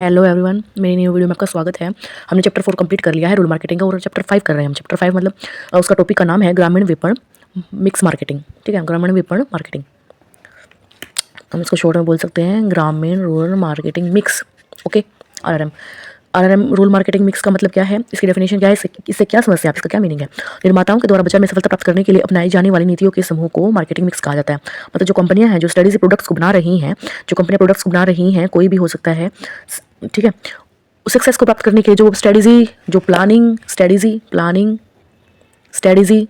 Hello everyone, मेरी new video में आपका स्वागत है। हमने चैप्टर 4 कंप्लीट कर लिया है रूरल मार्केटिंग का और चैप्टर 5 कर रहे हैं हम। चैप्टर 5 मतलब उसका टॉपिक का नाम है ग्रामीण विपणन मिक्स मार्केटिंग। ठीक है, ग्रामीण विपणन मार्केटिंग, हम इसको शॉर्ट में बोल सकते हैं ग्रामीण rural marketing mix. Okay, RRM. RRM rural marketing mix का मतलब क्या है, इसकी डेफिनेशन क्या है, इससे क्या समस्या है, इसका क्या मीनिंग है। निर्माताओं के द्वारा बाजार में सफलता प्राप्त करने के लिए अपनाई जाने वाली नीतियों के समूह को मार्केटिंग मिक्स कहा जाता है। मतलब जो कंपनियां हैं जो स्टडीज प्रोडक्ट्स को बना रही हैं, जो कंपनियां प्रोडक्ट्स को बना रही हैं, कोई भी हो सकता है, ठीक है, सक्सेस को प्राप्त करने के लिए जो स्ट्रेटजी, जो स्ट्रेटजी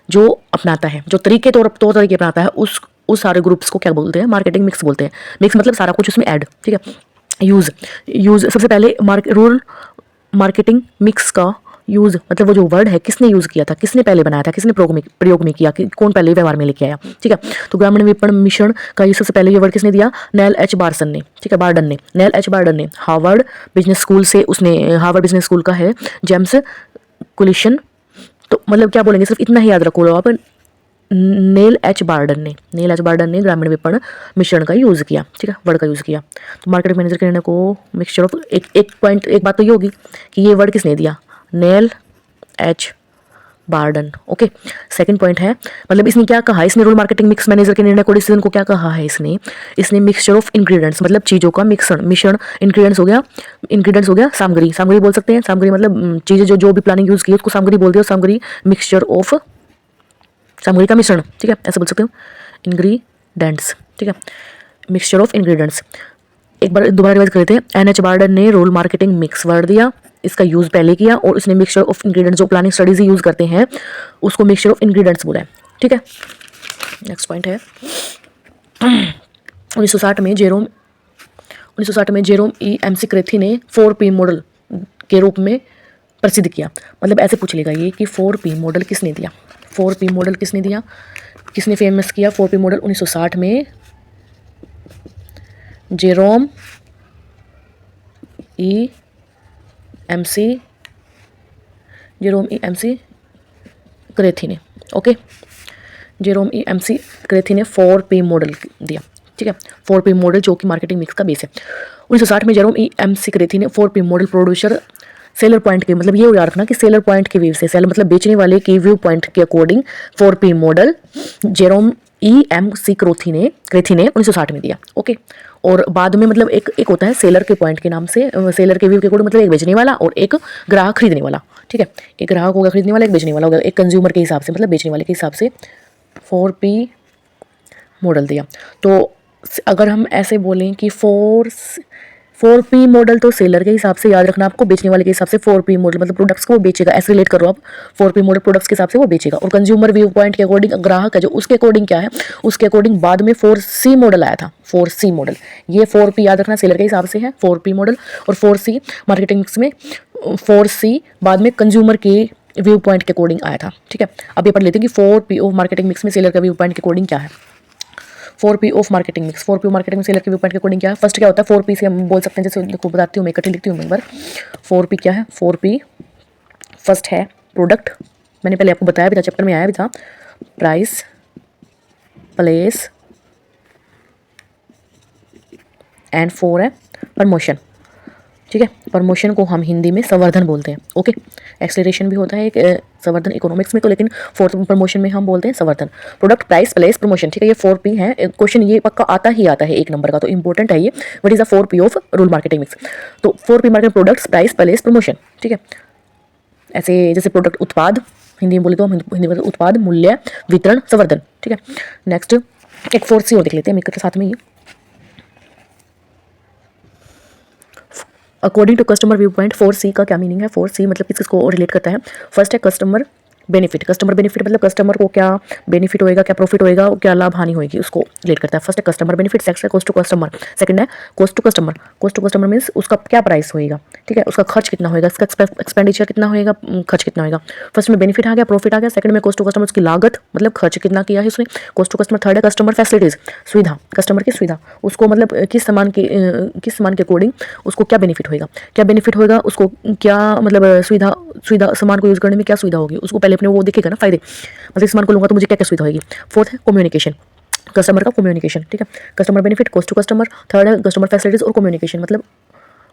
जो अपनाता है, जो तौर तरीके अपनाता है, उस सारे ग्रुप्स को क्या बोलते हैं, मार्केटिंग मिक्स बोलते हैं। मिक्स मतलब सारा कुछ उसमें ऐड। ठीक है, यूज सबसे पहले रूरल मार्केटिंग मिक्स का यूज मतलब वो जो वर्ड है किसने यूज किया था, किसने पहले बनाया था, किसने प्रयोग में किया, कि कौन पहले व्यवहार में लेके आया। ठीक है, तो ग्रामीण विपणन मिश्रण का ये सबसे पहले ये वर्ड किसने दिया, नेल एच बार्सन ने। ठीक है, नेल एच बार्डन ने हार्वर्ड बिजनेस स्कूल से, उसने हार्वर्ड बिजनेस स्कूल का है जेम्स कुलिशन। तो मतलब क्या बोलेंगे, सिर्फ इतना ही याद रखो आप, नेल एच बार्डन ने ग्रामीण विपणन मिश्रण का यूज़ किया। ठीक है, वर्ड का यूज़ किया। तो मार्केटिंग मैनेजर के निर्णय को मिक्सचर ऑफ एक बात तो ये होगी कि ये वर्ड किसने दिया, Neil H Borden. Okay, second point है, मतलब इसने क्या कहा, इसने रूरल मार्केटिंग मिक्स मैनेजर के निर्णय को डिसीजन को क्या कहा है, इसने मिक्सचर ऑफ इंग्रेडिएंट्स मतलब चीज़ों का मिश्रण। इंग्रेडिएंट्स हो गया सामग्री बोल सकते हैं। सामग्री मतलब चीज़ें जो भी प्लानिंग यूज़ की उसको सामग्री बोलते हैं। सामग्री मिक्सचर ऑफ, सामग्री का मिश्रण। ठीक है, ऐसे बोल सकते हो, इंग्रीडेंट्स। ठीक है, मिक्सचर ऑफ इंग्रेडिएंट्स। एक बार दोबारा रिवाइज करते हैं। एन एच बार्डन ने रोल मार्केटिंग मिक्स वर्ड दिया, इसका यूज पहले किया, और उसने मिक्सचर ऑफ इंग्रेडिएंट्स जो प्लानिंग स्टडीज यूज करते हैं उसको मिक्सचर ऑफ इंग्रेडिएंट्स बोला है। ठीक है, नेक्स्ट पॉइंट है 1960 में जेरोम ई एमसी क्रेथी ने 4P मॉडल के रूप में प्रसिद्ध किया। मतलब ऐसे पूछ लेगा ये कि 4P मॉडल किसने दिया, 4P मॉडल किसने दिया, किसने फेमस किया 4P मॉडल। 1960 में जेरोम ई एमसी क्रेथी ने, ओके, जेरोम ई एमसी क्रेथी ने 4P मॉडल दिया। ठीक है, 4P मॉडल जो कि मार्केटिंग मिक्स का बेस है। 1960 में जेरोम ई एमसी क्रेथी ने 4P model producer seller point के, मतलब ये याद रखना कि सेलर पॉइंट के व्यू से, सेलर मतलब बेचने वाले के व्यू पॉइंट के according 4P model Jerome E M C Carthy ने 1960 में दिया। ओके, और बाद में मतलब एक होता है सेलर के पॉइंट के नाम से, सेलर के व्यू के अकॉर्डिंग, मतलब एक बेचने वाला और एक ग्राहक खरीदने वाला। ठीक है, एक ग्राहक होगा खरीदने वाला, एक बेचने वाला होगा, एक कंज्यूमर के हिसाब से मतलब बेचने वाले के हिसाब से 4P मॉडल दिया। तो अगर हम ऐसे बोलें कि 4P मॉडल तो सेलर के हिसाब से याद रखना आपको, बेचने वाले के हिसाब से 4P मॉडल मतलब प्रोडक्ट्स को वो बेचेगा, ऐसे रिलेट करो आप। 4P मॉडल प्रोडक्ट्स के हिसाब से वो बेचेगा, और कंज्यूमर व्यू पॉइंट के अकॉर्डिंग ग्राहक है जो, उसके अकॉर्डिंग क्या है, उसके अकॉर्डिंग बाद में 4C मॉडल आया था। 4C मॉडल, ये 4P याद रखना सेलर के हिसाब से है 4P मॉडल, और 4C मार्केटिंग मिक्स में 4C बाद में कंज्यूमर के व्यू पॉइंट के अकॉर्डिंग आया था। ठीक है, अब ये पढ़ लेते हैं कि 4P ऑफ मार्केटिंग मिक्स में सेलर का व्यू पॉइंट के अकॉर्डिंग क्या है। 4P of marketing mix, 4P marketing में सेलर के व्यू पॉइंट के अकॉर्डिंग क्या है। फर्स्ट क्या होता है, 4P से हम बोल सकते हैं, जैसे देखो बताती हूँ मैं, इकट्ठी लिखती हूँ मैं एक बार। 4P क्या है, 4P फर्स्ट है प्रोडक्ट, मैंने पहले आपको बताया भी था, चैप्टर में आया भी था, प्राइस, प्लेस, एंड 4 है प्रमोशन। ठीक है, प्रमोशन को हम हिंदी में संवर्धन बोलते हैं। ओके, एक्सेलरेशन भी होता है एक संवर्धन इकोनॉमिक्स में, तो लेकिन फोर्थ प्रमोशन में हम बोलते हैं संवर्धन। Product, price, place, promotion. ठीक है, ये 4P है। क्वेश्चन ये पक्का आता है एक नंबर का, तो इंपॉर्टेंट है ये। What is the 4P of rural marketing mix. तो 4P market, products, price, place, promotion. ठीक है, ऐसे जैसे प्रोडक्ट उत्पाद, हिंदी में बोले तो हिंदी में उत्पाद, मूल्य, वितरण, संवर्धन। ठीक है, नेक्स्ट एक 4C और देख लेते हैं मिलकर के साथ में ही। According to customer view point 4C का क्या मीनिंग है। 4C मतलब किसको रिलेट करता है। फर्स्ट है कस्टमर बेनिफिट, मतलब कस्टमर को क्या बेनिफिट होएगा, क्या प्रॉफिट होएगा, क्या लाभ हानि होगी, उसको रिलेट करता है। फर्स्ट है कस्टमर बेनिफिट, सेकंड है कॉस्ट टू कस्टमर, सेकंड है कॉस्ट टू कस्टमर मींस उसका क्या प्राइस होएगा। ठीक है, उसका खर्च कितना होएगा, इसका एक्सपेंडिचर कितना होएगा, खर्च कितना होएगा। फर्स्ट में बेनिफिट आ गया, प्रॉफिट आ गया। सेकंड में कॉस्ट टू कस्टमर, उसकी लागत मतलब खर्च कितना किया है उसने, कॉस्ट टू कस्टमर। थर्ड है कस्टमर फैसिलिटीज, सुविधा, कस्टमर की सुविधा, उसको मतलब किस सामान के अकॉर्डिंग उसको क्या बेनिफिट होएगा, उसको क्या मतलब सुविधा सामान को यूज करने में क्या सुविधा होगी, उसको पहले अपने वो दिखेगा ना फायदे, मतलब इस सामान को लूंगा तो मुझे क्या क्या सुविधा होगी। फोर्थ है कम्युनिकेशन, कस्टमर का कम्युनिकेशन। ठीक है, customer benefit, cost to customer. Third है कस्टमर फैसिलिटीज और कम्युनिकेशन, मतलब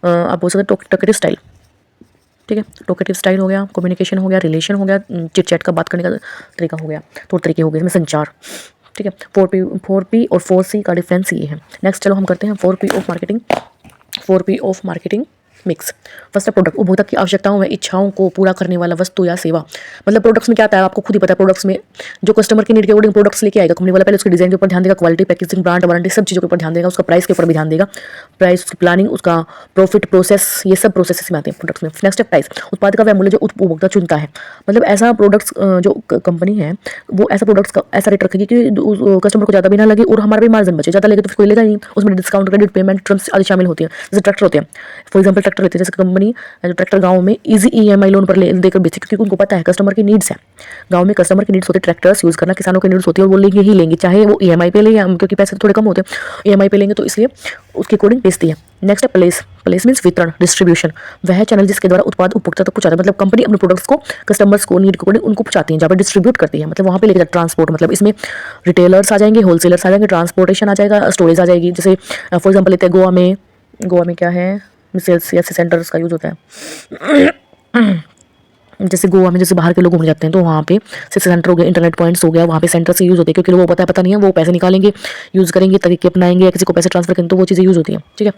आप बोल सकते हैं टॉकेटिव स्टाइल, ठीक है। टॉकेटिव स्टाइल हो गया, कम्युनिकेशन हो गया, रिलेशन हो गया, चिट चैट का बात करने का तरीका हो गया, तो तरीके हो गए इसमें संचार, ठीक है। 4P और 4C का डिफरेंस ये है। नेक्स्ट चलो हम करते हैं 4P of marketing. 4P of marketing mix. First है प्रोडक्ट, उपभोक्ता की आवश्यकताओं व इच्छाओं को पूरा करने वाला वस्तु या सेवा। मतलब प्रोडक्ट्स में क्या आता है आपको खुद ही पता है। प्रोडक्ट्स में जो कस्टमर की नीड के अकॉर्डिंग प्रोडक्ट्स लेके आएगा कंपनी वाला, पहले उसके डिजाइन के ऊपर ध्यान देगा, क्वालिटी, पैकेजिंग, ब्रांड, वारंटी, सब चीज़ों के ऊपर ध्यान देगा, उसका प्राइस के ऊपर भी ध्यान देगा। प्राइस, उसकी प्लानिंग, उसका प्रॉफिट, प्रोसेस, ये सब प्रोसेस में आते हैं प्रोडक्ट्स में। नेक्स्ट है प्राइस, उत्पाद का वह मूल्य जो उपभोक्ता चुनता है। मतलब ऐसा प्रोडक्ट्स जो कंपनी है वो ऐसा प्रोडक्ट्स का ऐसा रेट रखेगी कि कस्टमर को ज़्यादा भी ना लगे और हमारा भी मार्जिन बचे। ज़्यादा लगे तो फिर कोई लेगा नहीं, उसमें डिस्काउंट, क्रेडिट, पेमेंट टर्म्स आदि शामिल होती है। जैसे ट्रैक्टर होते हैं, फॉर एग्जाम्पल ट्रैक्टर लेते हैं, जैसे कंपनी जो ट्रैक्टर गाँव में ईजी EMI लोन पर देकर बेचे, क्योंकि उनको पता है कस्टमर की नीड्स है। गाँव में कस्टमर की नीड्स होती है, ट्रैक्टर्स यूज़ करना किसानों की नीड्स होती है और वो लेंगे ही लेंगे, चाहे वो EMI पे ले, क्योंकि पैसे थोड़े कम होते हैं EMI पे लेंगे, तो इसलिए उसके अकॉर्डिंग बेचती है। नेक्स्ट है प्लेस। प्लेस मीन्स वितरण, डिस्ट्रीब्यूशन, वह चैनल जिसके द्वारा उत्पाद उपभोक्ता तक पहुंचाता है। मतलब कंपनी अपने प्रोडक्ट्स को कस्टमर्स को नीड के अकॉर्डिंग उनको पहुंचाती है, जहाँ पर डिस्ट्रीब्यूट करती है, मतलब वहाँ पे लेकर ट्रांसपोर्ट, मतलब इसमें रिटेलर्स आ जाएंगे, होलसेलर्स आ जाएंगे, ट्रांसपोर्टेशन आ जाएगा, स्टोरेज आ जाएगी। जैसे फॉर एग्जाम्पल लेते हैं गोवा में क्या है, सेल्स या सेंटर्स का यूज होता है। जैसे गोवा में जैसे बाहर के लोग घूमने जाते हैं तो वहाँ पे सेंटर हो गया, इंटरनेट पॉइंट्स हो गया, वहाँ पे सेंटर से यूज़ होते हैं, क्योंकि लोगों को पता नहीं है, वो पैसे निकालेंगे, यूज़ करेंगे, तरीके अपनाएंगे या किसी को पैसे ट्रांसफर करेंगे, तो वो चीज़ें यूज़ होती हैं, ठीक है।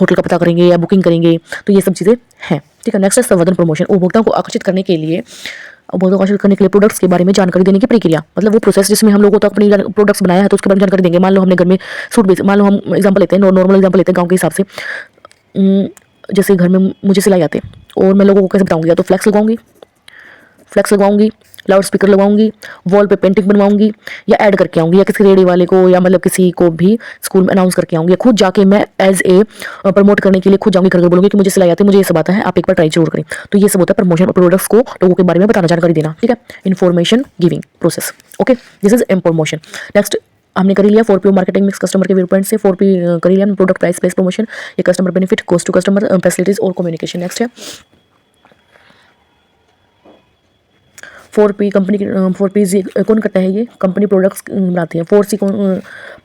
होटल का पता करेंगे या बुकिंग करेंगे, तो ये सब चीज़ें हैं, ठीक है। नेक्स्ट है संवर्धन प्रमोशन, उपभोक्ताओं को आकर्षित करने के लिए प्रोडक्ट्स के बारे में जानकारी देने की प्रक्रिया। मतलब वो प्रोसेस जिसमें हम लोगों को अपनी प्रोडक्ट्स बनाया है तो उसके बारे में जानकारी देंगे। मान लो हमने घर में सूट बेच, मान लो हम एग्जाम्पल लेते हैं, नॉर्मल एग्जाम्पल लेते हैं गाँव के हिसाब से। जैसे घर में मुझे सिलाई आते और मैं लोगों को कैसे बताऊँगी, या तो फ्लैक्स लगवाऊंगी, लाउड स्पीकर लगवाऊंगी, वॉल पे पेंटिंग बनवाऊंगी, या ऐड करके आऊंगी, या किसी रेडियो वाले को या मतलब किसी को भी स्कूल में अनाउंस करके आऊंगी, या खुद जाके मैं एज ए प्रमोट करने के लिए खुद जाऊंगी, घर बोलूंगी कि मुझे सिलाई आती है, मुझे ये सब आता है, आप एक बार ट्राई जरूर करें। तो ये सब होता है प्रमोशन, प्रोडक्ट्स को लोगों के बारे में बताना, जानकारी देना, ठीक है। Information giving process, okay, this is promotion. Next हमने कर लिया 4P मार्केटिंग मिक्स कस्टमर के व्यू पॉइंट से। 4P कर लिया, प्रोडक्ट, प्राइस, प्लेस, प्रमोशन, ये customer benefit, cost to customer, facilities और कम्युनिकेशन। नेक्स्ट है 4P कंपनी की 4P कौन करता है, ये कंपनी प्रोडक्ट्स बनाती है। 4C कौन,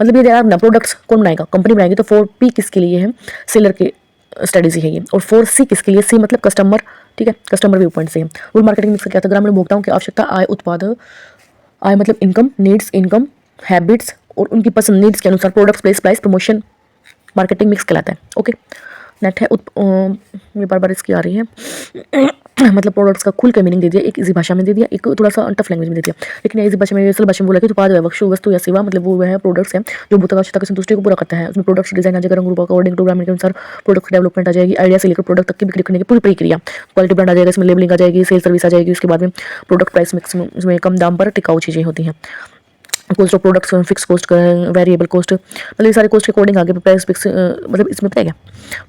मतलब ये यार ना प्रोडक्ट्स कौन बनाएगा, कंपनी बनाएगी। तो 4P किसके लिए है, सेलर के स्ट्रेटेजी है ये। और 4C किसके लिए, C मतलब कस्टमर, ठीक है, कस्टमर व्यू पॉइंट से है। रूल मार्केटिंग मिक्स क्या था, ग्रामीण उपभोक्ताओं की आवश्यकता, आय, उत्पाद, आय मतलब इनकम, नीड्स, इनकम, हैबिट्स और उनकी पसंद, नीड्स के अनुसार products, place, price, promotion, marketing mix कहलाता है, ओके। नेट है ये बार बार इसकी आ रही है। मतलब प्रोडक्ट्स का खुल के मीनिंग दे दिया, एक इजी भाषा में दे दिया, एक थोड़ा सा टफ लैंग्वेज में दे दिया, लेकिन इजी भाषा में, असल भाषा में बोला कि उत्पाद, वस्तु या सेवा, मतलब वो वह प्रोडक्ट्स है जो उपभोक्ता आवश्यकता की संतुष्टि को पूरा करता है। उसमें प्रोडक्ट्स डिजाइन आ जाएगा, रंग रूप अकॉर्डिंग टू ग्रामीण के अनुसार प्रोडक्ट डेवलपमेंट आ जाएगी, आइडिया से लेकर प्रोडक्ट तक की बिक्री करने की पूरी प्रक्रिया, क्वालिटी ब्रांड आ जाएगा, इसमें लेबलिंग आ जाएगी, सेल सर्विस आ जाएगी। उसके बाद में प्रोडक्ट प्राइस मिक्स, इसमें कम दाम पर टिकाऊ चीज़ें होती हैं। Cost of products, fix cost, variable cost, मतलब ये सारे कॉस्ट के अकॉर्डिंग आगे प्राइस फिक्स, मतलब इसमें पता है क्या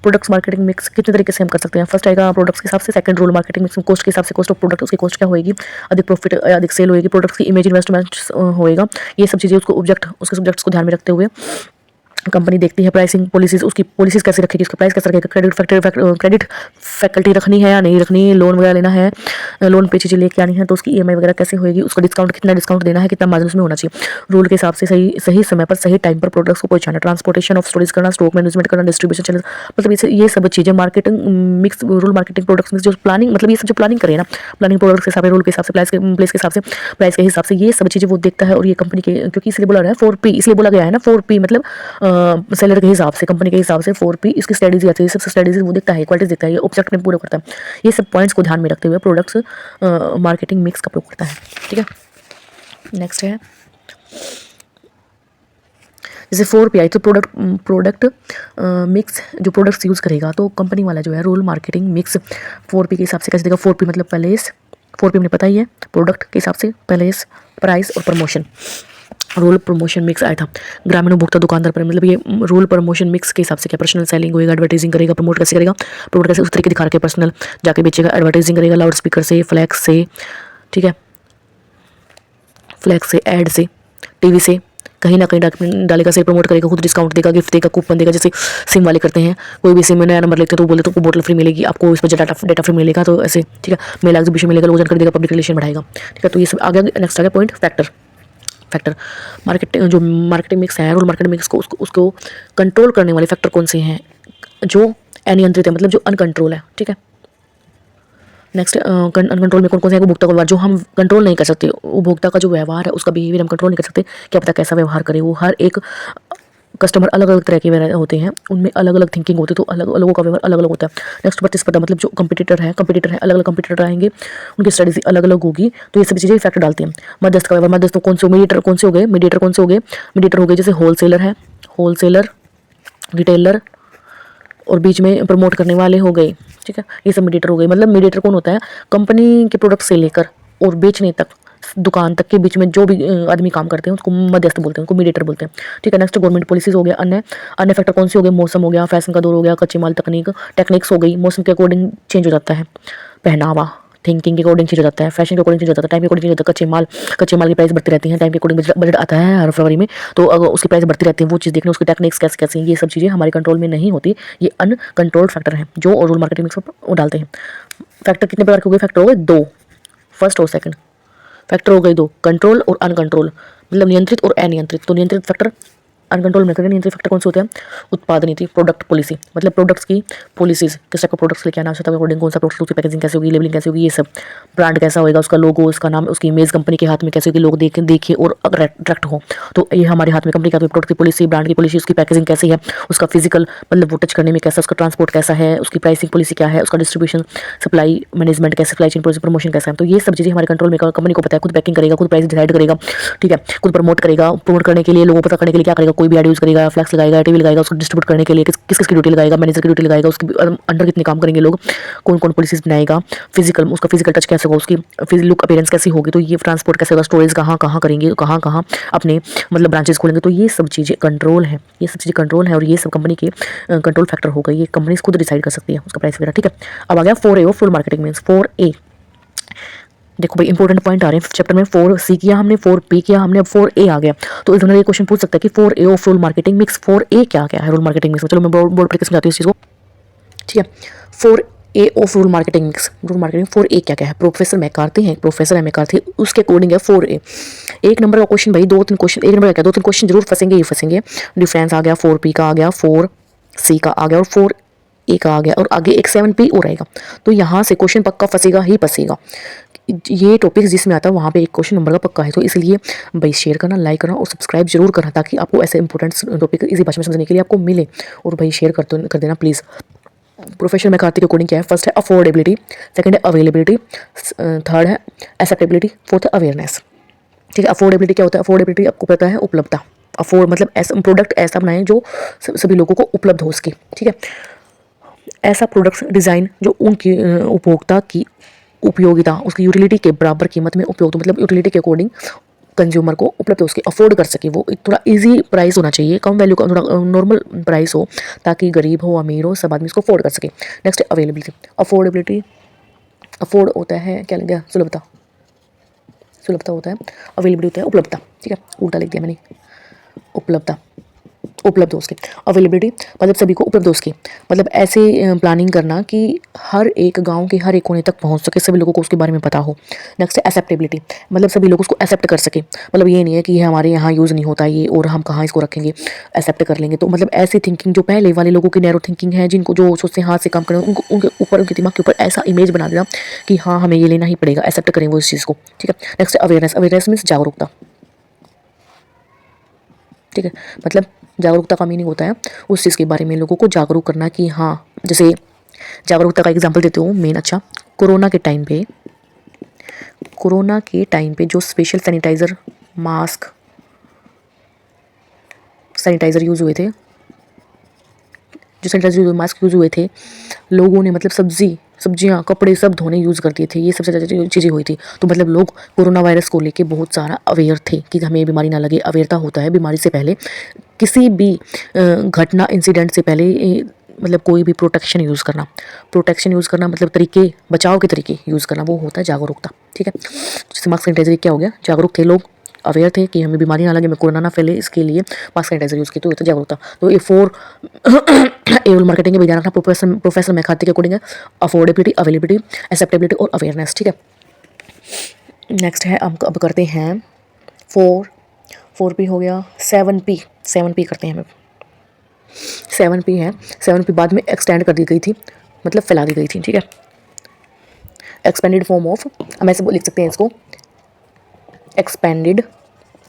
प्रोडक्ट्स मार्केटिंग मिक्स कितने तरीके से हम कर सकते हैं। फर्स्ट आएगा प्रोडक्ट्स के हिसाब से, second role marketing mix cost के हिसाब से, कॉस्ट ऑफ प्रोडक्ट, उसकी कॉस्ट क्या होगी, अधिक प्रॉफिट, अधिक सेल होगी, प्रोडक्ट्स की इमेज इन्वेस्टमेंट होएगा, ये सब चीज़ें उसको उसके सब्जेक्ट्स को ध्यान में रखते हुए कंपनी देखती है। प्राइसिंग पॉलिसीज, उसकी पॉलिसीज कैसे रखेगी, उसका प्राइस कैसे रखेगा, क्रेडिट फैकल्टी रखनी है या नहीं रखनी, लोन वगैरह लेना है, लोन पे चीज़ें लेके आनी है तो उसकी EMI वगैरह कैसे होगी, उसका डिस्काउंट, कितना डिस्काउंट देना है, कितना मार्जिन उसमें होना चाहिए, रूल के हिसाब से सही समय पर सही टाइम पर प्रोडक्ट्स को पहुंचाना, ट्रांसपोर्टेशन ऑफ स्टोरेज करना, स्टॉक मैनेजमेंट करना, डिस्ट्रीब्यूशन चैनल, मतलब ये सब चीज़ें marketing mix, rule marketing products mix, जो प्लानिंग, मतलब ये सब जो प्लानिंग करें ना, प्लानिंग प्रोडक्ट्स के हिसाब से, रूल के हिसाब से, प्लेस के हिसाब से, प्राइस के हिसाब से, ये सब चीज़ें वो देखता है। और ये कंपनी के, क्योंकि इसलिए बोला रहा है 4P, इसलिए बोला गया है ना 4P, मतलब सेलर के हिसाब से, कंपनी के हिसाब से 4P इसकी स्ट्रेटेजी आती है, सबसे स्ट्रेटेजी वो देखता है, क्वालिटीज देखता है, ये ऑब्जेक्ट में पूरा करता है। ये सब पॉइंट्स को ध्यान में रखते हुए प्रोडक्ट्स मार्केटिंग मिक्स का प्रयोग करता है, ठीक है। नेक्स्ट है जैसे 4P आई तो प्रोडक्ट मिक्स, जो प्रोडक्ट्स यूज़ करेगा तो कंपनी वाला जो है रोल मार्केटिंग मिक्स 4P के हिसाब से कैसे देगा। 4P मतलब प्लेस, 4P हमने पता ही है, प्रोडक्ट के हिसाब से प्लेस, प्राइस और प्रमोशन। रोल प्रमोशन मिक्स आया था ग्रामीण उपभोक्ता दुकानदार पर, मतलब ये रोल प्रमोशन मिक्स के हिसाब से क्या, पर्सनल सेलिंग होएगा, एडवर्टाइजिंग करेगा, प्रमोट कैसे करेगा, प्रोडक्ट कैसे उस तरीके दिखा के पर्सनल जाके बेचेगा, एडवर्टाइजिंग करेगा लाउड स्पीकर से, फ्लैक्स से, ठीक है, फ्लैक्स से, एड से, टीवी से, कहीं ना कहीं डालेगा, सेल प्रमोट करेगा, खुद डिस्काउंट देगा, गिफ्ट देगा, कूपन देगा, जैसे सिम वाले करते हैं, कोई भी सिम में नया नंबर लेते हैं तो बोलते तो बोतल फ्री मिलेगी आपको, इस पर डाटा फ्री मिलेगा, तो ऐसे, ठीक है, मेला एग्जीबिशन मिलेगा, लोग जानकारी देगा, पब्लिक रिलेशन बढ़ाएगा, ठीक है। तो ये सब आगे नेक्स्ट आ गया पॉइंट फैक्टर मार्केटिंग, जो मार्केटिंग मिक्स है, रोल मार्केटिंग मिक्स को उसको कंट्रोल करने वाले फैक्टर कौन से हैं, जो अनियंत्रित है, मतलब जो अनकंट्रोल है, ठीक है। नेक्स्ट अनकंट्रोल में कौन कौन से हैं? उपभोक्ता का व्यवहार, जो हम कंट्रोल नहीं कर सकते, उपभोक्ता का जो व्यवहार है उसका बिहेवियर हम कंट्रोल नहीं कर सकते, क्या पता कैसा व्यवहार करे वो। हर एक कस्टमर अलग अलग तरह के होते हैं, उनमें अलग अलग थिंकिंग होती है, तो अलग लोगों का व्यवहार अलग अलग होता है। नेक्स्ट प्रतिस्पर्धा, मतलब जो कंपटीटर है, अलग अलग कंपटीटर आएंगे, उनकी स्ट्रेटेजी अलग अलग होगी, तो ये सभी चीज़ें इफेक्ट डालती हैं। मध्यस्थ का व्यवहार, मध्यस्थ कौन से, मीडिएटर कौन से हो गए, मीडिएटर हो गए जैसे होलसेलर, रिटेलर, और बीच में प्रमोट करने वाले हो गए, ठीक है। ये सब मीडिएटर हो गए। मतलब मीडिएटर कौन होता है? कंपनी के प्रोडक्ट से लेकर और बेचने तक, दुकान तक के बीच में जो भी आदमी काम करते हैं उसको मध्यस्थ बोलते हैं, उसको मीडिएटर बोलते हैं, ठीक है। नेक्स्ट गवर्नमेंट पॉलिसीज हो गया। अन्य अन्य फैक्टर कौन से हो गए? मौसम हो गया, फैशन का दौर हो गया, कच्चे माल टेक्निक्स हो गई। मौसम के अकॉर्डिंग चेंज हो जाता है पहनावा, थिंकिंग के अकॉर्डिंग चेंज हो जाता है, फैशन के अकॉर्डिंग चेंज हो जाता है, टाइम के अकॉर्डिंग चेंज होता है। कच्चे माल की प्राइस बढ़ती रहती है, टाइम के अकॉर्डिंग बजट आता है हर फरवरी में, तो अगर उसकी प्राइस बढ़ती रहती है, वो चीज़ देखना, उसकी टेक्निक्स कैसे कैसे, ये सब चीज़ें हमारे कंट्रोल में नहीं होती। ये अनकंट्रोल्ड फैक्टर हैं जो रूल मार्केटिंग मिक्स वो डालते हैं। फैक्टर कितने प्रकार के हो गए? फैक्टर हो गए दो, फर्स्ट और सेकंड। फैक्टर हो गए दो, कंट्रोल और अनकंट्रोल, मतलब नियंत्रित और अनियंत्रित। तो नियंत्रित फैक्टर अनकंट्रोल में करें। नियंत्रित फैक्टर कौन से होते हैं? उत्पाद नीति, प्रोडक्ट पॉलिसी, मतलब प्रोडक्ट्स की पॉलिसीज, किस टाइप का प्रोडक्ट्स लेके आना, आवश्यकता के अकॉर्डिंग कौन सा प्रोडक्ट, उसकी पैकेजिंग कैसे होगी, लेबलिंग कैसे होगी, ये सब। ब्रांड कैसा होएगा, उसका लोगो, उसका नाम, उसकी इमेज कंपनी के हाथ में कैसे होगी, लोग देखे और अट्रैक्ट हो। तो ये हमारे हाथ में, कंपनी के हाथ में प्रोडक्ट की पॉलिसी, ब्रांड की पॉलिसी, उसकी पैकेजिंग कैसी है, उसका फिजिकल मतलब वो टच करने में कैसा, उसका ट्रांसपोर्ट कैसा है, उसकी प्राइसिंग पॉलिसी क्या है, उसका डिस्ट्रीब्यूशन सप्लाई मैनेजमेंट कैसे, सप्लाई चेन प्रमोशन कैसा है। तो ये सब चीज़ें हमारे कंट्रोल में, कंपनी को पता है, खुद पैकिंग करेगा, खुद प्राइस डिसाइड करेगा, ठीक है। खुद प्रमोट करेगा, प्रमोट करने के लिए, लोगों को पता करने के लिए क्या करेगा, कोई भी एड यूज़ करेगा, फ्लैक्स लगाएगा, टीवी लगाएगा, उसको डिस्ट्रीब्यूट करने के लिए किस की ड्यूटी लगाएगा, मैनेजर की ड्यूटी लगाएगा, उसके अंडर कितने काम करेंगे लोग, कौन कौन पॉलिसीज बनाएगा, फिजिकल, उसका फिजिकल टच कैसे होगा, उसकी लुक अपीयरेंस कैसी होगी, तो ये ट्रांसपोर्ट कैसे होगा, स्टोरेज कहाँ कहाँ करेंगे, कहाँ कहाँ अपने मतलब ब्रांचेस खोलेंगे। तो ये सब चीज़ें कंट्रोल है, ये सब चीज़ें कंट्रोल है, और ये सब कंपनी के कंट्रोल फैक्टर होगा। ये कंपनी खुद डिसाइड कर सकती है उसका प्राइस वगैरह, ठीक है। अब आ गया 4A of full marketing means. 4A देखो भाई इंपॉर्टेंट पॉइंट आ रहे हैं चैप्टर में। 4C किया हमने, 4P किया हमने, अब 4A आ गया। तो एग्जामिनर ये क्वेश्चन पूछ सकता है कि 4A of rule marketing mix, 4A क्या है रूल मार्केटिंग मिक्स। चलो मैं बोर्ड पर समझाती हूँ इस चीज़ को, ठीक है। 4A of rule marketing mix, rule marketing 4A क्या है? प्रोफेसर मैकार्थी हैं, प्रोफेसर है मैकार्थी, उसके अकॉर्डिंग है 4A। एक नंबर का क्वेश्चन भाई, दो तीन क्वेश्चन, एक नंबर का क्या, दो तीन क्वेश्चन जरूर फंसेंगे ही फंसेंगे। डिफरेंस आ गया, 4P का आ गया, 4C का आ गया, और 4A का आ गया, और आगे एक 7P और आएगा। तो यहाँ से क्वेश्चन पक्का फंसेगा ही फंसेगा। ये टॉपिक्स जिसमें आता है वहाँ पे एक क्वेश्चन नंबर का पक्का है। तो इसलिए भाई शेयर करना, लाइक करना और सब्सक्राइब जरूर करना, ताकि आपको ऐसे इंपॉर्टेंट टॉपिक इसी भाषा में समझने के लिए आपको मिले। और भाई शेयर कर देना प्लीज़। प्रोफेशनल मैकार्थी के अकॉर्डिंग क्या है? फर्स्ट है अफोर्डेबिलिटी, सेकंड है अवेलेबिलिटी, थर्ड है एक्सेप्टेबिलिटी, फोर्थ है अवेयरनेस, ठीक है। अफोर्डेबिलिटी क्या होता है? अफोर्डेबिलिटी आपको पता है, उपलब्धता। अफोर्ड मतलब ऐसा प्रोडक्ट ऐसा बनाएं जो सभी लोगों को उपलब्ध हो उसकी, ठीक है। ऐसा प्रोडक्ट डिज़ाइन जो उनकी उपभोक्ता की उपयोगिता, उसकी यूटिलिटी के बराबर कीमत में उपयोग, तो मतलब यूटिलिटी के अकॉर्डिंग कंज्यूमर को उपलब्ध हो, उसके अफोर्ड कर सके। वो थोड़ा इजी प्राइस होना चाहिए, कम वैल्यू का, थोड़ा नॉर्मल प्राइस हो, ताकि गरीब हो अमीर हो सब आदमी इसको अफोर्ड कर सके। नेक्स्ट अवेलेबिलिटी, अफोर्डेबिलिटी, अफोर्ड होता है क्या लग गया, सुलभता, सुलभता होता है, अवेलेबिलिटी होता है उपलब्धता, ठीक है। उल्टा लिख दिया मैंने, उपलब्धता, उपलब्ध हो उसके। अवेलेबिलिटी मतलब सभी को उपलब्ध हो उसकी, मतलब ऐसे प्लानिंग करना कि हर एक गांव के हर एक कोने तक पहुंच सके, सभी लोगों को उसके बारे में पता हो। नेक्स्ट एक्सेप्टेबिलिटी, मतलब सभी लोग उसको एक्सेप्ट कर सके, मतलब ये नहीं है कि ये हमारे यहाँ यूज़ नहीं होता ये और हम कहाँ इसको रखेंगे, एक्सेप्ट कर लेंगे। तो मतलब ऐसी थिंकिंग जो पहले वाले लोगों की नैरो थिंकिंग है, जिनको जो सोचते हैं हाथ से काम करें, उनको उनके ऊपर, उनके दिमाग के ऊपर ऐसा इमेज बना देना कि हाँ हमें ये लेना ही पड़ेगा, एक्सेप्ट करें वो इस चीज़ को, ठीक है। नेक्स्ट अवेयरनेस, अवेयरनेस मीन्स जागरूकता, ठीक है। मतलब जागरूकता का मीनिंग होता है उस चीज़ के बारे में लोगों को जागरूक करना कि हाँ, जैसे जागरूकता का एग्जांपल देती हूँ मेन। अच्छा, कोरोना के टाइम पे जो special sanitiser, mask, sanitiser use हुए थे, जो सैनिटाइजर मास्क यूज़ हुए थे, लोगों ने मतलब सब्जियां कपड़े सब धोने यूज़ करती थी, ये सबसे ज़्यादा चीज़ें हुई थी। तो मतलब लोग कोरोना वायरस को लेके बहुत सारा अवेयर थे कि हमें बीमारी ना लगे। अवेयरता होता है बीमारी से पहले, किसी भी घटना इंसिडेंट से पहले मतलब कोई भी प्रोटेक्शन यूज़ करना मतलब तरीके, बचाव के तरीके यूज़ करना, वो होता है जागरूकता, ठीक है। जैसे मास्क सैनिटाइजर क्या हो गया, जागरूक थे लोग, अवेयर थे कि हमें बीमारी ना लगे, हमें कोरोना ना फैले, इसके लिए मास्क सैनिटाइजर यूज़ की, तो ये तो जागरूकता। तो ये 4 एवल मार्केटिंग के भी ध्यान रखना, प्रोफेसर मैकार्थी के अकॉर्डिंग है अफोर्डेबिलिटी, अवेलेबिलिटी, एक्सेप्टेबिलिटी और अवेयरनेस, ठीक है। नेक्स्ट है हम अब करते हैं 4P हो गया, 7P करते हैं हम। 7P है, 7P बाद में एक्सटेंड कर दी गई थी, मतलब फैला दी गई थी, ठीक है। एक्सपेंडेड फॉर्म ऑफ, हम ऐसे लिख सकते हैं इसको, एक्सपेंडेड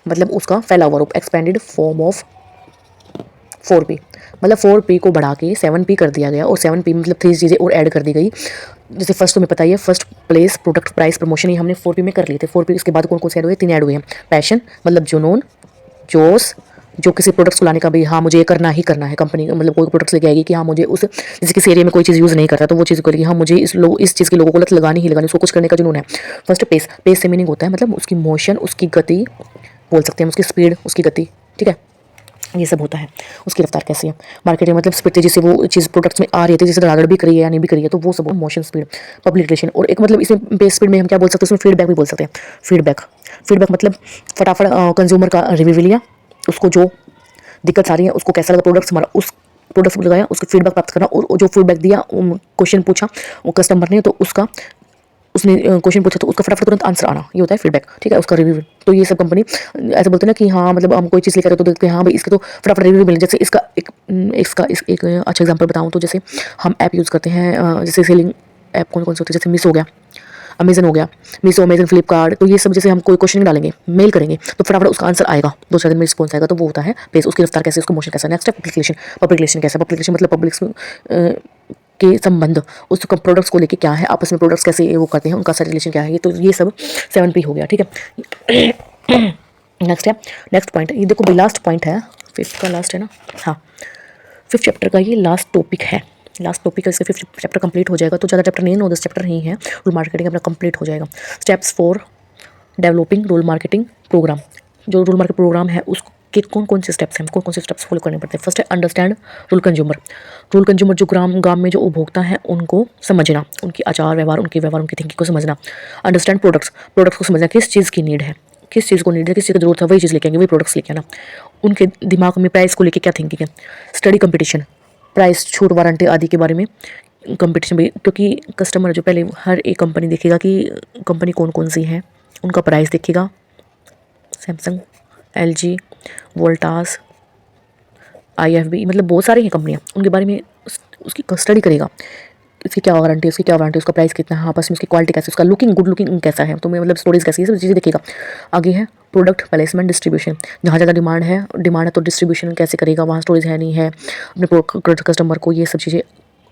मतलब उसका फैला हुआ रूप, एक्सपेंडेड फॉर्म ऑफ 4P, मतलब 4P को बढ़ा के 7P कर दिया गया, और 7P मतलब 3 चीज़ें और ऐड कर दी गई। जैसे फर्स्ट तुम्हें पता ही है, first place, product, price, promotion, ये हमने 4P में कर लिए थे। 4P इसके बाद कौन कौन से ऐड हुए? 3 ऐड हुए हैं। पैशन मतलब जुनून, जोश, जो किसी प्रोडक्ट्स को लाने का भी, हाँ मुझे ये करना ही करना है, कंपनी मतलब कोई प्रोडक्ट्स लेके आएगी कि हाँ मुझे उस, जैसे किसी एरिया में कोई चीज़ यूज़ नहीं करता तो वो चीज़ करेगी, हाँ मुझे इस चीज़ के लोगों को लत लगानी ही लगानी, उसको कुछ करने का जुनून है। फर्स्ट पेस, पेस से मीनिंग होता है मतलब उसकी मोशन, उसकी गति बोल सकते हैं, उसकी स्पीड, उसकी गति, ठीक है, ये सब होता है, उसकी रफ्तार कैसी है। मार्केटिंग मतलब स्पीड, तेजी से वो चीज़ प्रोडक्ट्स में आ रही है, तेजी से रागड़ भी करी है या नहीं भी करी है, तो वो सब मोशन स्पीड। पब्लिक रिलेशन, और एक मतलब इसमें बेस स्पीड में हम क्या बोल सकते हैं, उसमें फीडबैक भी बोल सकते हैं। फीडबैक, फीडबैक मतलब फटाफट कंज्यूमर का रिव्यू लिया, उसको जो दिक्कत आ रही है उसको कैसा लगा प्रोडक्ट्स हमारा, उस प्रोडक्ट्स को लगाया, उसका फीडबैक प्राप्त करना, और जो फीडबैक दिया, क्वेश्चन पूछा वो कस्टमर ने, तो उसका, उसने क्वेश्चन पूछा तो उसका फटाफट तुरंत आंसर आना, ये होता है फीडबैक, ठीक है, उसका रिव्यू। तो ये सब कंपनी ऐसे बोलते हैं ना कि हाँ मतलब हम कोई चीज़ लेकर तो देखते हैं हाँ भाई इसके तो फटाफट रिव्यू मिले। जैसे इसका एक एक अच्छा एग्जांपल बताऊँ तो जैसे हम ऐप यूज़ करते हैं, जैसे सेलिंग ऐप कौन कौन से होते हैं, जैसे मीशो हो गया, अमेजन हो गया, मीशो, अमेजन, फ्लिपकार्ट, तो ये सब जैसे हम कोई क्वेश्चन डालेंगे, मेल करेंगे तो फटाफट उसका आंसर आएगा, 2-4 दिन में रिस्पॉन्स आएगा, तो वो होता है पेस। उसकी रफ्तार कैसे, उसका मोशन कैसा। नेक्स्ट है पब्लिकेशन। पब्लिकेशन कैसा, पब्लिकेशन मतलब पब्लिक के संबंध, उस प्रोडक्ट्स को लेके क्या है, आपस में प्रोडक्ट्स कैसे वो करते हैं, उनका सा रिलेशन क्या है, ये तो ये सब 7P हो गया, ठीक है। नेक्स्ट है, नेक्स्ट पॉइंट, ये देखो भाई लास्ट पॉइंट है, 5th का लास्ट है ना, हाँ 5th चैप्टर का ये लास्ट टॉपिक है, लास्ट टॉपिक का, इसका 5th चैप्टर कंप्लीट हो जाएगा, तो ज़्यादा चैप्टर नहीं है, 9-10 चैप्टर ही है, रूल मार्केटिंग अपना कंप्लीट हो जाएगा। Steps for developing rule marketing programme, जो रूल मार्केट प्रोग्राम है उसके कौन कौन से स्टेप्स हैं, कौन कौन से स्टेप्स फॉलो करने पड़ते हैं। फर्स्ट है understand rule consumer, rule consumer जो गांव में जो उपभोक्ता है उनको समझना, उनकी आचार व्यवहार, उनकी थिंकिंग को समझना। अंडरस्टैंड प्रोडक्ट्स, प्रोडक्ट्स को समझना, किस चीज़ की नीड है, किस चीज़ को नीड है, किस चीज़ की जरूरत है, वही चीज़ लेके आएंगे, वही प्रोडक्ट्स लेके आना। उनके दिमाग में प्राइस को लेके क्या थिंकिंग है। स्टडी कंपटीशन, प्राइस, छूट, वारंटी आदि के बारे में कंपटीशन भी, क्योंकि कस्टमर जो पहले हर एक कंपनी देखेगा कि कंपनी कौन कौन सी है, उनका प्राइस देखेगा, सैमसंग, LG, वोल्टास, IFB, मतलब बहुत सारी हैं कंपनियां, उनके बारे में उसकी स्टडी करेगा, इसकी क्या वारंटी है, उसकी क्या वारंटी, उसका प्राइस कितना है, आपस में उसकी क्वालिटी कैसी, उसका लुकिंग, गुड लुकिंग कैसा है, तो मैं मतलब स्टोरेज कैसी है, सब चीज़ें देखेगा। आगे है प्रोडक्ट प्लेसमेंट डिस्ट्रीब्यूशन, जहाँ ज़्यादा डिमांड है तो डिस्ट्रीब्यूशन कैसे करेगा, वहाँ स्टोरेज है नहीं है, अपने कस्टमर को ये सब चीज़ें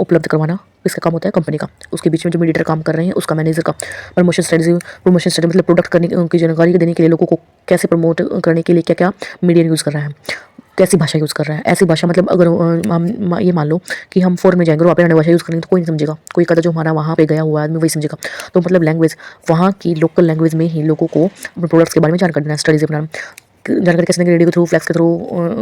उपलब्ध करवाना इसका काम होता है कंपनी का। उसके बीच में जो मीडिएटर काम कर रहे हैं उसका, मैनेजर का। प्रमोशन स्ट्रेटजी, प्रमोशन स्ट्रेटजी मतलब प्रोडक्ट करने की जानकारी देने के लिए, लोगों को कैसे प्रमोट करने के लिए क्या क्या मीडिया यूज़ कर रहा है, कैसी भाषा यूज़ कर रहा है। ऐसी भाषा मतलब अगर हम ये मान लो कि हम फॉरेन में जाएंगे और वहाँ पे अन्य भाषा यूज़ करेंगे तो कोई नहीं समझेगा, कोई कहता जो हमारा वहाँ पे गया हुआ आदमी वही समझेगा। तो मतलब लैंग्वेज, वहाँ की लोकल लैंग्वेज में ही लोगों को प्रोडक्ट्स के बारे में जानकारी देना, स्टडीज बनाना। जानकारी कैसे देंगे, रेडियो के थ्रू, फ्लैक्स के थ्रू,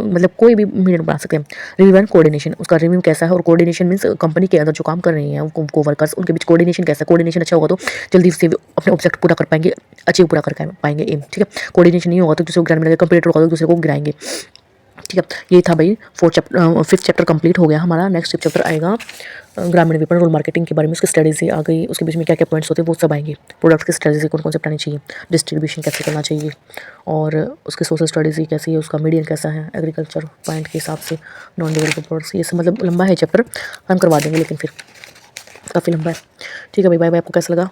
मतलब कोई भी मीडियम बना सकते हैं। रिव्यू एंड कोऑर्डिनेशन, उसका रिव्यू कैसा है, और कोऑर्डिनेशन मीन्स कंपनी के अंदर जो काम कर रहे हैं उनको वर्कर्स, उनके बीच कोऑर्डिनेशन कैसा है। कोऑर्डिनेशन अच्छा होगा तो जल्दी से अपने ऑब्जेक्ट पूरा कर पाएंगे, अचीव पूरा कर पाएंगे एम, ठीक है। कोऑर्डिनेशन नहीं होगा तो दूसरे को गिराने मिलेगा, कंप्यूटर होगा तो दूसरे को गिराएंगे, ठीक है। ये था भाई 5th चैप्टर कंप्लीट हो गया हमारा। नेक्स्ट चैप्टर आएगा ग्रामीण विपणन, रूल मार्केटिंग के बारे में, उसकी स्ट्रेटेजी आ गई, उसके बीच में क्या क्या पॉइंट्स होते हैं वो सब आएंगे। प्रोडक्ट्स की स्ट्रेटेजी कौन कौन से अपनानी चाहिए, डिस्ट्रीब्यूशन कैसे करना चाहिए, और उसकी सोशल स्ट्रेटेजी कैसी है, उसका मीडियम कैसा है, एग्रीकल्चर पॉइंट के हिसाब से, नॉन डेवलप्ड प्रोडक्ट्स, ये सब मतलब लंबा है चैप्टर, हम करवा देंगे लेकिन फिर काफ़ी लंबा है, ठीक है भाई। Bye bye. आपको कैसा लगा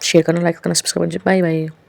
शेयर करना, लाइक करना, सब्सक्राइब करना, बाय बाय।